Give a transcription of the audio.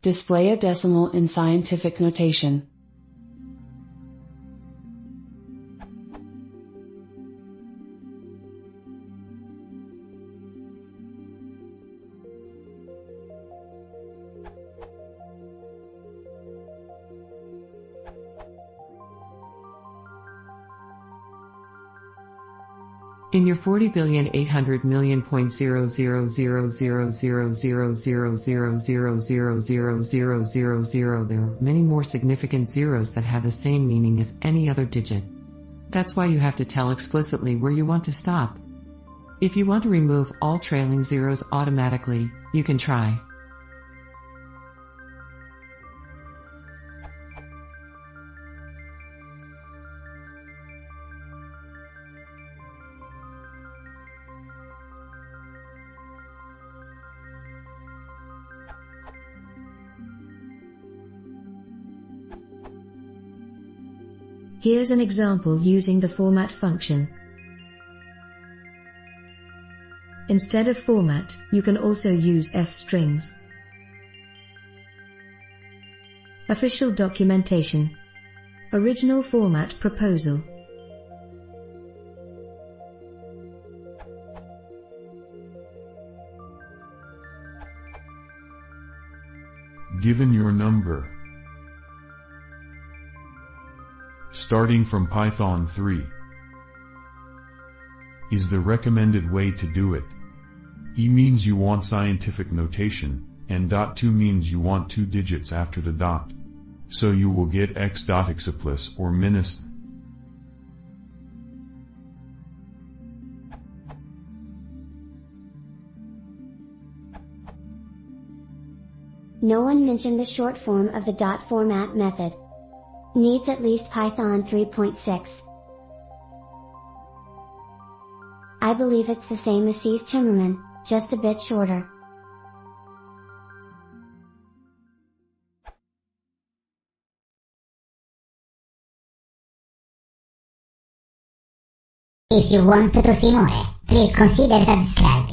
Display a decimal in scientific notation. In your 40,800,000,000,000,000,000,000,000,000,000, there are many more significant zeros that have the same meaning as any other digit. That's why you have to tell explicitly where you want to stop. If you want to remove all trailing zeros automatically, you can try. Here's an example using the format function. Instead of format, you can also use f-strings. Official documentation. Original format proposal. Given your number. Starting from Python 3 is the recommended way to do it. E means you want scientific notation, and .2 means you want 2 digits after the dot. So you will get x.exaplus or minus. No one mentioned the short form of the dot format method. Needs at least Python 3.6. I believe it's the same as C's Timmerman, just a bit shorter. If you want to see more, please consider subscribe.